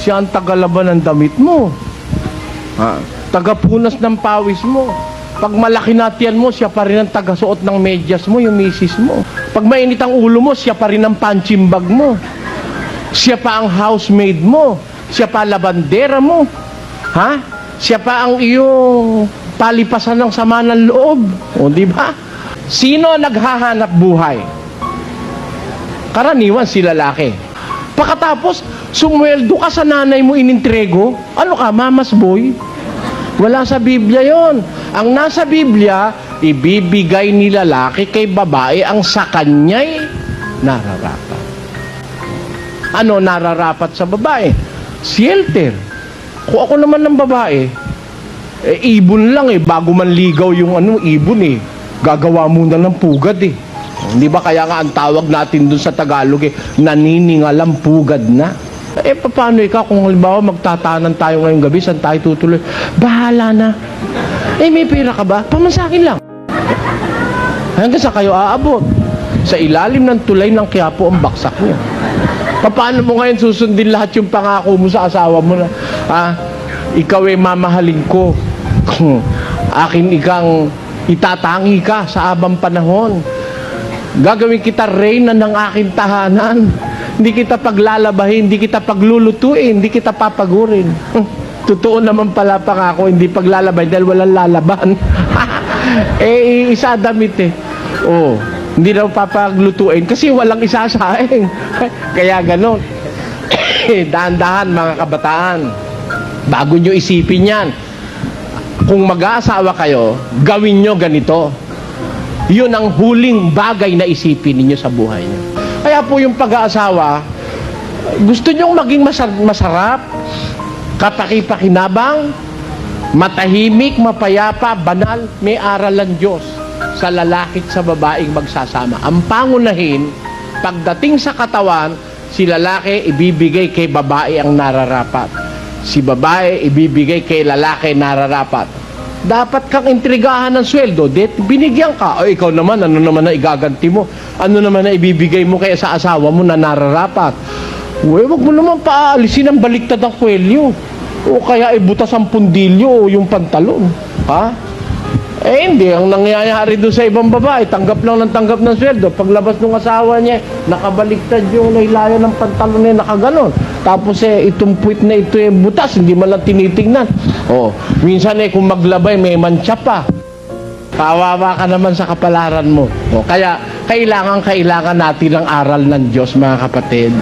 Siya ang tagalaban ng damit mo. Tagapunas ng pawis mo. Pag malaki na tiyan mo, siya pa rin ang tagasuot ng medyas mo, yung misis mo. Pag mainit ang ulo mo, siya pa rin ang punching bag mo. Siya pa ang housemaid mo. Siya pa labandera mo. Siya pa ang iyong palipasan ng sama ng loob. O, di ba? Sino naghahanap buhay? Karaniwan si lalaki. Pagkatapos, sumweldo ka sa nanay mo inintrego. Ano ka, mama's boy? Wala sa Biblia yon. Ang nasa Biblia, ibibigay ni lalaki kay babae ang sa kanya'y nararapat. Ano nararapat sa babae? Shelter. Kung ako naman ng babae, ibon lang bago man ligaw yung ibon gagawa muna ng pugad Hindi ba kaya nga ang tawag natin dun sa Tagalog naniningalang pugad na? Paano ikaw kung halimbawa magtatanan tayo ngayong gabi, saan tayo tutuloy? Bahala na. May pera ka ba? Pamasakin lang. Hanggang sa kayo aabot. Sa ilalim ng tulay ng Quiapo ang baksak niya. Paano mo ngayon susundin lahat yung pangako mo sa asawa mo na, ikaw mamahalin ko. Akin ikang itatangi ka sa abang panahon. Gagawin kita reyna ng aking tahanan. Hindi kita paglalabahin, hindi kita paglulutuin, hindi kita papagurin. Totoo naman pala pangako, hindi paglalabahin dahil walang lalaban. Isa damit hindi daw papaglutuin kasi walang isasaing. Kaya ganon. Dahan-dahan mga kabataan. Bago nyo isipin yan. Kung mag-aasawa kayo, gawin nyo ganito. Yun ang huling bagay na isipin ninyo sa buhay nyo. Kaya po yung pag-aasawa, gusto nyong maging masarap, kapaki-pakinabang, matahimik, mapayapa, banal, may aral ang Diyos sa lalaki at sa babaeng magsasama. Ang pangunahin, pagdating sa katawan, si lalaki ibibigay kay babae ang nararapat. Si babae ibibigay kay lalaki nararapat. Dapat kang intrigahan ng sweldo, binigyan ka. O ikaw naman, ano naman na igaganti mo? Ano naman na ibibigay mo kaya sa asawa mo na nararapat? Wag mo naman paalisin ang baliktad ng kwelyo. O kaya ibutas ang pundilyo o yung pantalon. Hindi. Ang nangyayari doon sa ibang babae, tanggap lang ng tanggap ng sweldo. Paglabas ng asawa niya, nakabaliktad yung laylayan ng pantalon niya, nakaganon. Tapos itong puwit na ito butas, hindi man lang tinitingnan. Minsan kung maglabay, may mantsa pa. Kawawa ka naman sa kapalaran mo. Kaya kailangan natin ang aral ng Diyos, mga kapatid.